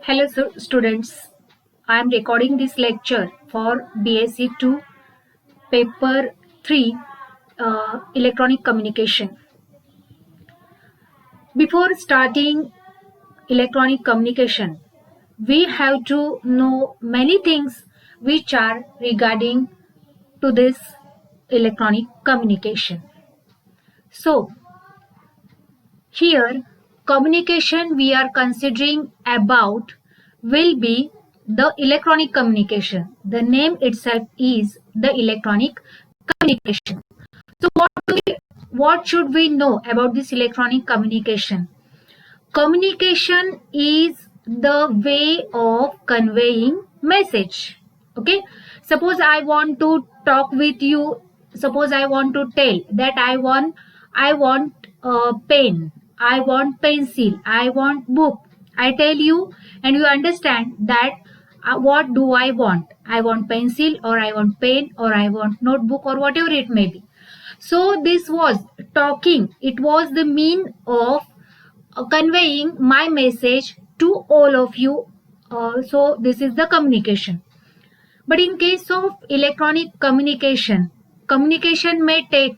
Hello students, I am recording this lecture for BSc 2 paper 3 electronic communication. Before starting electronic communication, we have to know many things which are regarding to this electronic communication. So here communication we are considering about will be the electronic communication. The name itself is the electronic communication. So what should we know about this electronic communication? Communication is the way of conveying message. Okay, suppose I want to talk with you. Suppose I want to tell that I want a pen, I want pencil, I want book. I tell you and you understand that what do I want? I want pencil or I want pen or I want notebook or whatever it may be. So this was talking. It was the mean of conveying my message to all of you. So this is the communication. But in case of electronic communication, communication may take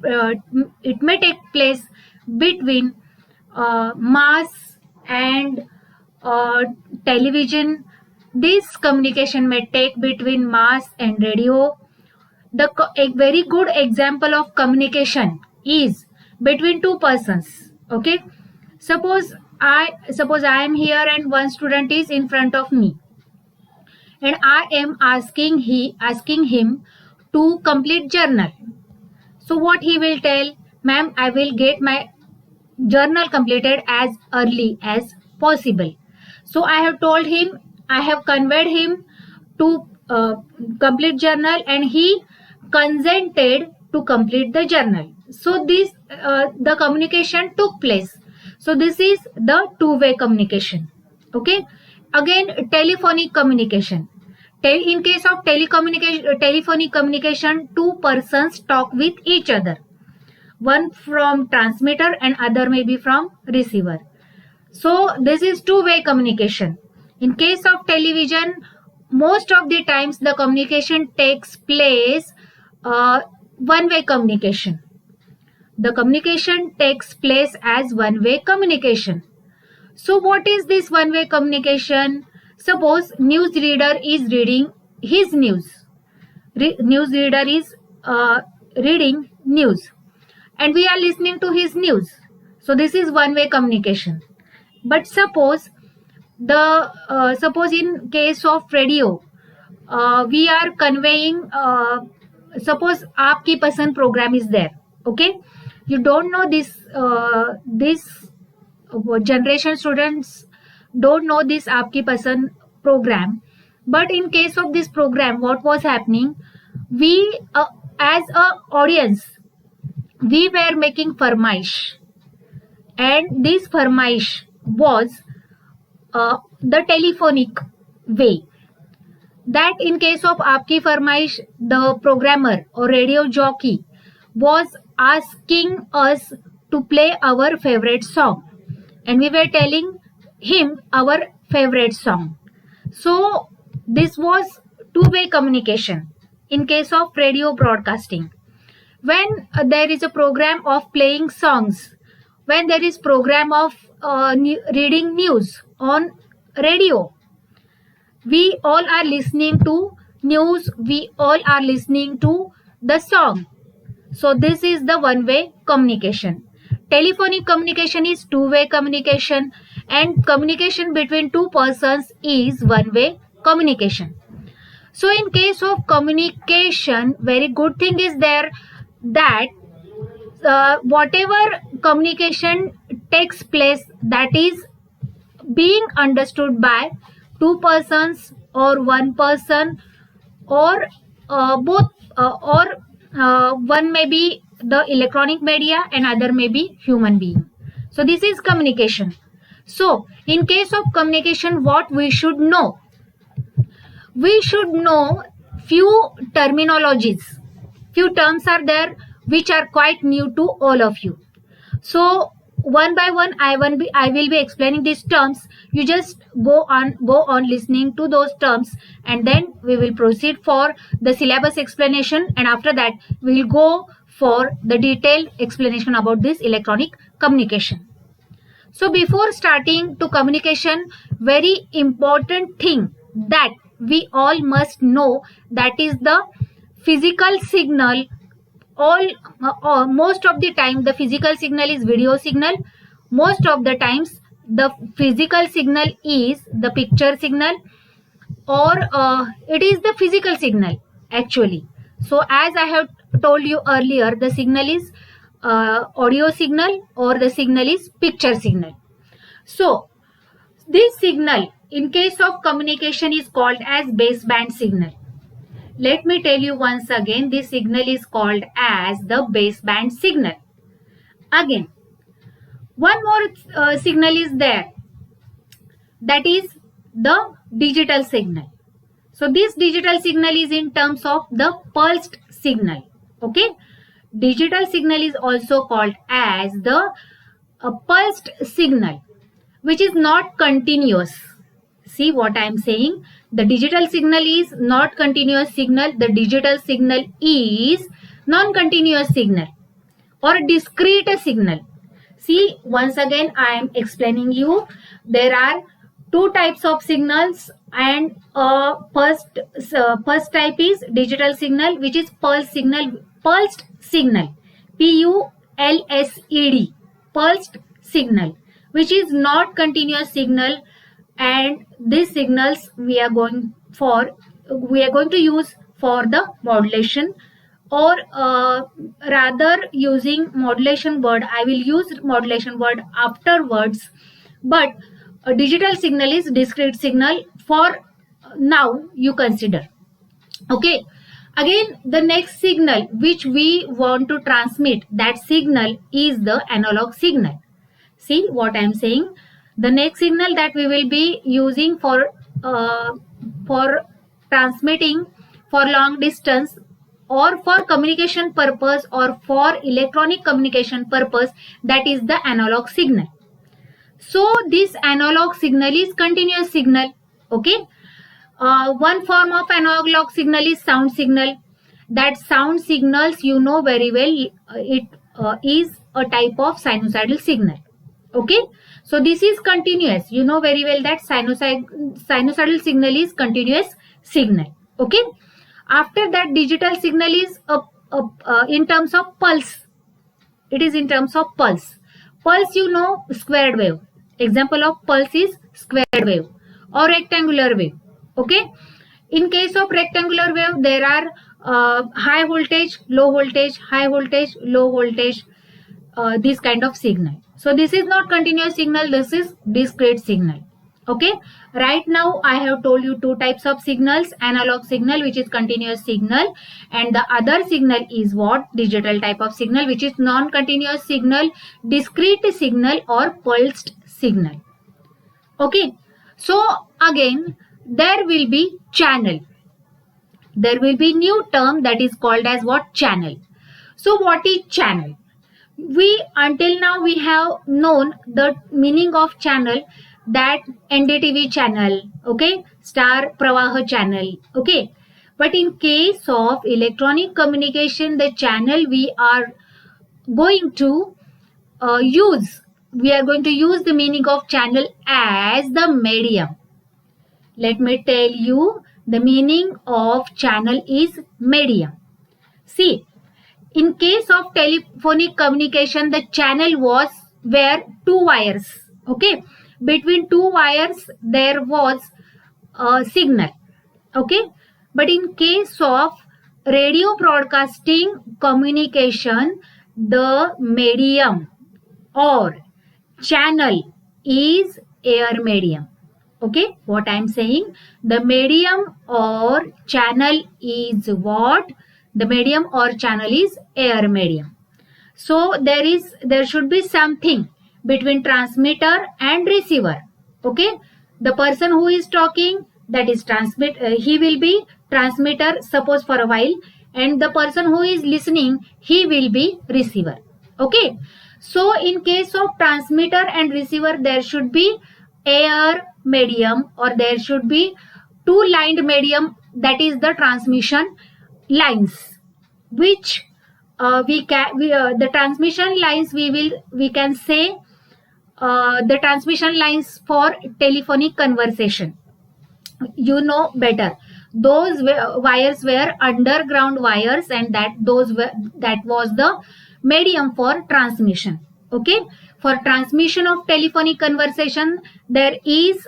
it may take place between mass and television. This communication may take between mass and radio. A very good example of communication is between two persons. Okay, suppose I am here and one student is in front of me, and I am asking him to complete journal. So what he will tell, ma'am, I will get my journal completed as early as possible. So I have told him, I have conveyed him to complete journal, and he consented to complete the journal. So this the communication took place. So this is the two-way communication. Okay. Again, telephonic communication. In case of telephonic communication, two persons talk with each other. One from transmitter and other may be from receiver. So this is two-way communication. In case of television, most of the times the communication takes place one-way communication. The communication takes place as one-way communication. So what is this one-way communication? Suppose newsreader is reading his news. Newsreader is reading news, and we are listening to his news. So this is one-way communication. But suppose in case of radio, we are conveying. Suppose Aapki Pasand program is there. Okay, you don't know this generation students don't know this Aapki Pasand program. But in case of this program, what was happening? We as a audience, we were making farmaish, and this farmaish was the telephonic way. That in case of Aapki Farmaish, the programmer or radio jockey was asking us to play our favorite song, and we were telling him our favorite song. So this was two-way communication in case of radio broadcasting. When there is a program of playing songs, when there is program of reading news on radio, we all are listening to news, we all are listening to the song. So this is the one-way communication. Telephonic communication is two-way communication, and communication between two persons is one-way communication. So in case of communication, very good thing is there that whatever communication takes place, that is being understood by two persons or one person, or both, or one may be the electronic media and other may be human being. So this is communication. So in case of communication, what we should know? We should know few terminologies. Few terms are there which are quite new to all of you. So one by one I will be explaining these terms. You just go on listening to those terms, and then we will proceed for the syllabus explanation, and after that we will go for the detailed explanation about this electronic communication. So before starting to communication, very important thing that we all must know, that is the physical signal. Most of the time the physical signal is video signal. Most of the times the physical signal is the picture signal, or it is the physical signal actually. So as I have told you earlier, the signal is audio signal, or the signal is picture signal. So this signal in case of communication is called as baseband signal. Let me tell you once again, this signal is called as the baseband signal. Again, one more signal is there, that is the digital signal. So this digital signal is in terms of the pulsed signal. Okay, digital signal is also called as the pulsed signal, which is not continuous. See what I am saying? The digital signal is not continuous signal. The digital signal is non-continuous signal or discrete signal. See, once again I am explaining you. There are two types of signals, and first type is digital signal, which is pulsed signal. Pulsed signal, PULSED, pulsed signal, which is not continuous signal, and these signals we are going to use for the modulation, or rather using modulation word. I will use modulation word afterwards, but a digital signal is discrete signal for now you consider. Okay, again the next signal which we want to transmit, that signal is the analog signal. See what I am saying? The next signal that we will be using for transmitting for long distance, or for communication purpose, or for electronic communication purpose, that is the analog signal. So this analog signal is continuous signal. Okay, one form of analog signal is sound signal. That sound signals you know very well, it is a type of sinusoidal signal. Okay, so this is continuous. You know very well that sinusoidal signal is continuous signal. Okay, after that digital signal is in terms of pulse. It is in terms of pulse. Pulse, you know, squared wave. Example of pulse is squared wave or rectangular wave. Okay, in case of rectangular wave there are high voltage, low voltage, high voltage, low voltage, this kind of signal. So this is not continuous signal, this is discrete signal. Okay, right now I have told you two types of signals: analog signal, which is continuous signal, and the other signal is what? Digital type of signal, which is non-continuous signal, discrete signal, or pulsed signal. Okay, so again there will be channel. There will be new term that is called as what? Channel. So what is channel? We until now we have known the meaning of channel, that NDTV channel, okay, Star Pravah channel, okay. But in case of electronic communication, the channel we are going to use the meaning of channel as the medium. Let me tell you, the meaning of channel is medium. See, in case of telephonic communication, the channel were two wires. Okay, between two wires there was a signal. Okay, but in case of radio broadcasting communication, the medium or channel is air medium. Okay, what I am saying, the medium or channel is what? The medium or channel is air medium. So there should be something between transmitter and receiver. Okay, the person who is talking, that is he will be transmitter, suppose for a while, and the person who is listening, he will be receiver. Okay, So in case of transmitter and receiver, there should be air medium, or there should be two lined medium, that is the transmission lines, which the transmission lines we can say the transmission lines for telephonic conversation. You know better, those wires were underground wires, and that was the medium for transmission. Okay, for transmission of telephonic conversation, there is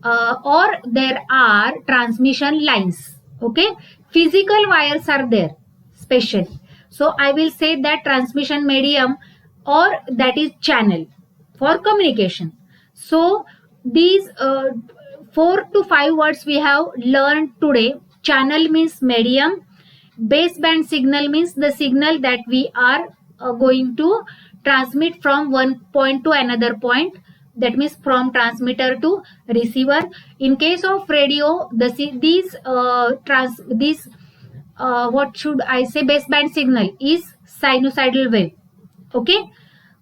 or there are transmission lines. Okay, physical wires are there specially, so I will say that transmission medium, or that is channel for communication. So these 4 to 5 words we have learned today. Channel means medium. Baseband signal means the signal that we are going to transmit from one point to another point. That means from transmitter to receiver. In case of radio, these what should I say? Baseband signal is sinusoidal wave. Okay,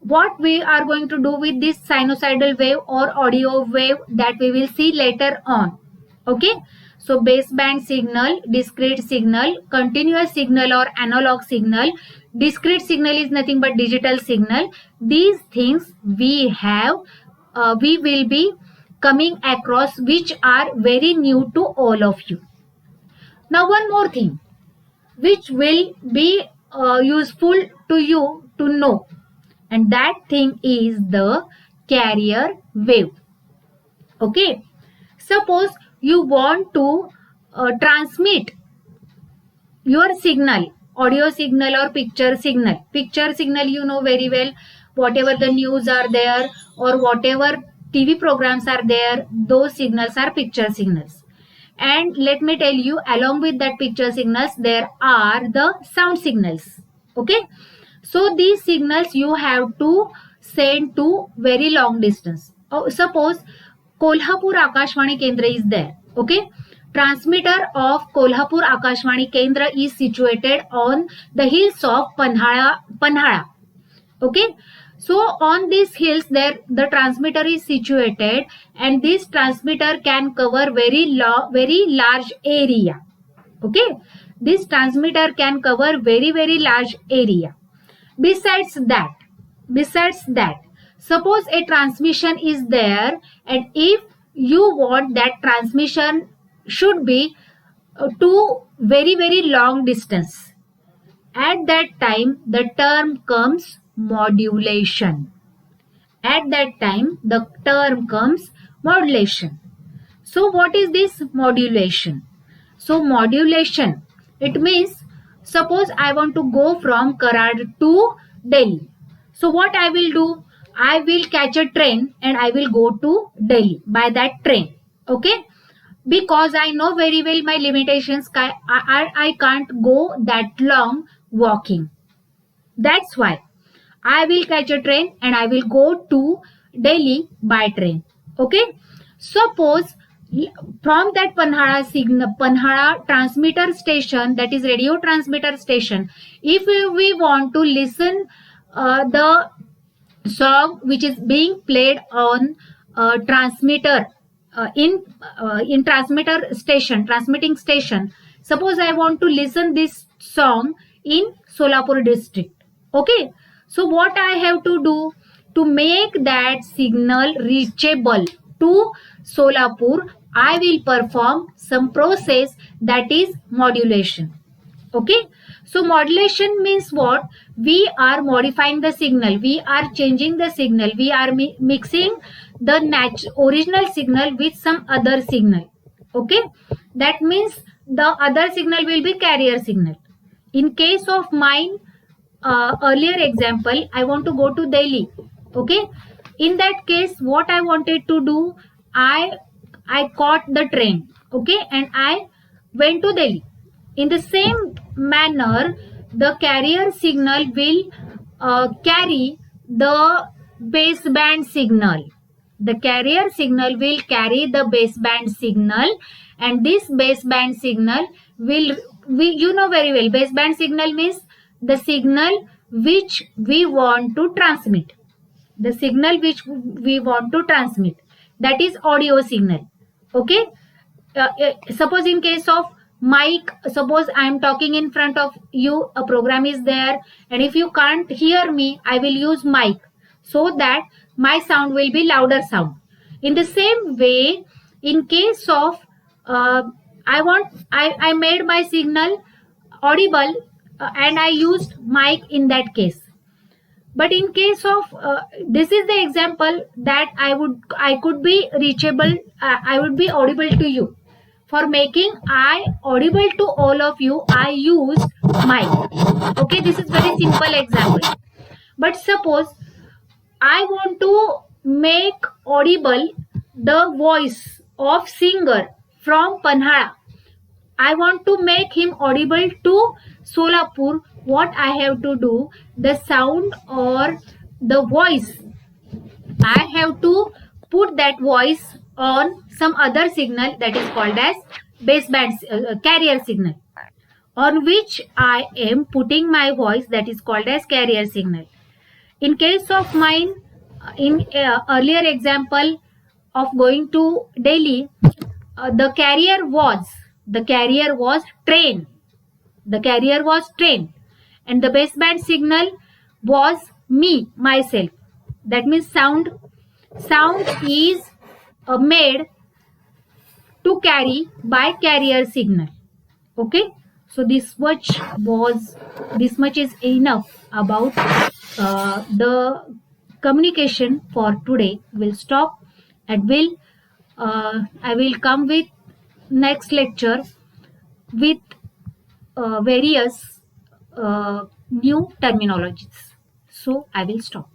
what we are going to do with this sinusoidal wave or audio wave, that we will see later on. Okay, so baseband signal, discrete signal, continuous signal or analog signal. Discrete signal is nothing but digital signal. These things we will be coming across, which are very new to all of you. Now one more thing which will be useful to you to know, and that thing is the carrier wave. Okay, suppose you want to transmit your signal, audio signal or picture signal. Picture signal, you know very well, whatever the news are there or whatever TV programs are there, those signals are picture signals. And let me tell you, along with that picture signals, there are the sound signals. Okay, so these signals you have to send to very long distance. Suppose Kolhapur Akashvani Kendra is there. Okay, transmitter of Kolhapur Akashvani Kendra is situated on the hills of Panhala. Okay, so on these hills there the transmitter is situated, and this transmitter can cover very large area. Okay, this transmitter can cover very large area. Besides that, suppose a transmission is there, and if you want that transmission should be to very long distance, at that time the term comes modulation. At that time the term comes modulation. So what is this modulation? So modulation, it means, suppose I want to go from Karad to Delhi. So what I will do? I will catch a train and I will go to Delhi by that train. Okay, because I know very well my limitations. I can't go that long walking. That's why I will catch a train and I will go to Delhi by train. Okay, suppose from that Panhala transmitter station, that is radio transmitter station, if we want to listen the song which is being played on transmitter in transmitter station, transmitting station, suppose I want to listen this song in Solapur district. Okay, so what I have to do to make that signal reachable to Solapur, I will perform some process, that is modulation. Okay, so modulation means what? We are modifying the signal, we are changing the signal, we are mixing the original signal with some other signal. Okay, that means the other signal will be carrier signal. In case of mine earlier example, I want to go to Delhi. Okay, in that case what I wanted to do, I caught the train. Okay, and I went to Delhi. In the same manner, the carrier signal will carry the baseband signal. The carrier signal will carry the baseband signal, and this baseband signal will, you know very well, baseband signal means the signal which we want to transmit. The signal which we want to transmit, that is audio signal. Okay. Suppose in case of mic, suppose I am talking in front of you, a program is there, and if you can't hear me, I will use mic so that my sound will be louder sound. In the same way, in case of I made my signal audible, and I used mic in that case. But in case of this is the example that I could be reachable, I would be audible to you. For making I audible to all of you, I used mic. Okay, this is very simple example. But suppose I want to make audible the voice of singer from Panhala. I want to make him audible to Solapur. What I have to do, the sound or the voice, I have to put that voice on some other signal that is called as baseband carrier signal, on which I am putting my voice, that is called as carrier signal. In case of mine, in earlier example of going to Delhi, the carrier was train. The carrier was train, and the baseband signal was me myself. That means sound is made to carry by carrier signal. Okay, so this much is enough about the communication for today. We'll stop, and I will come with next lecture with various new terminologies. So I will stop.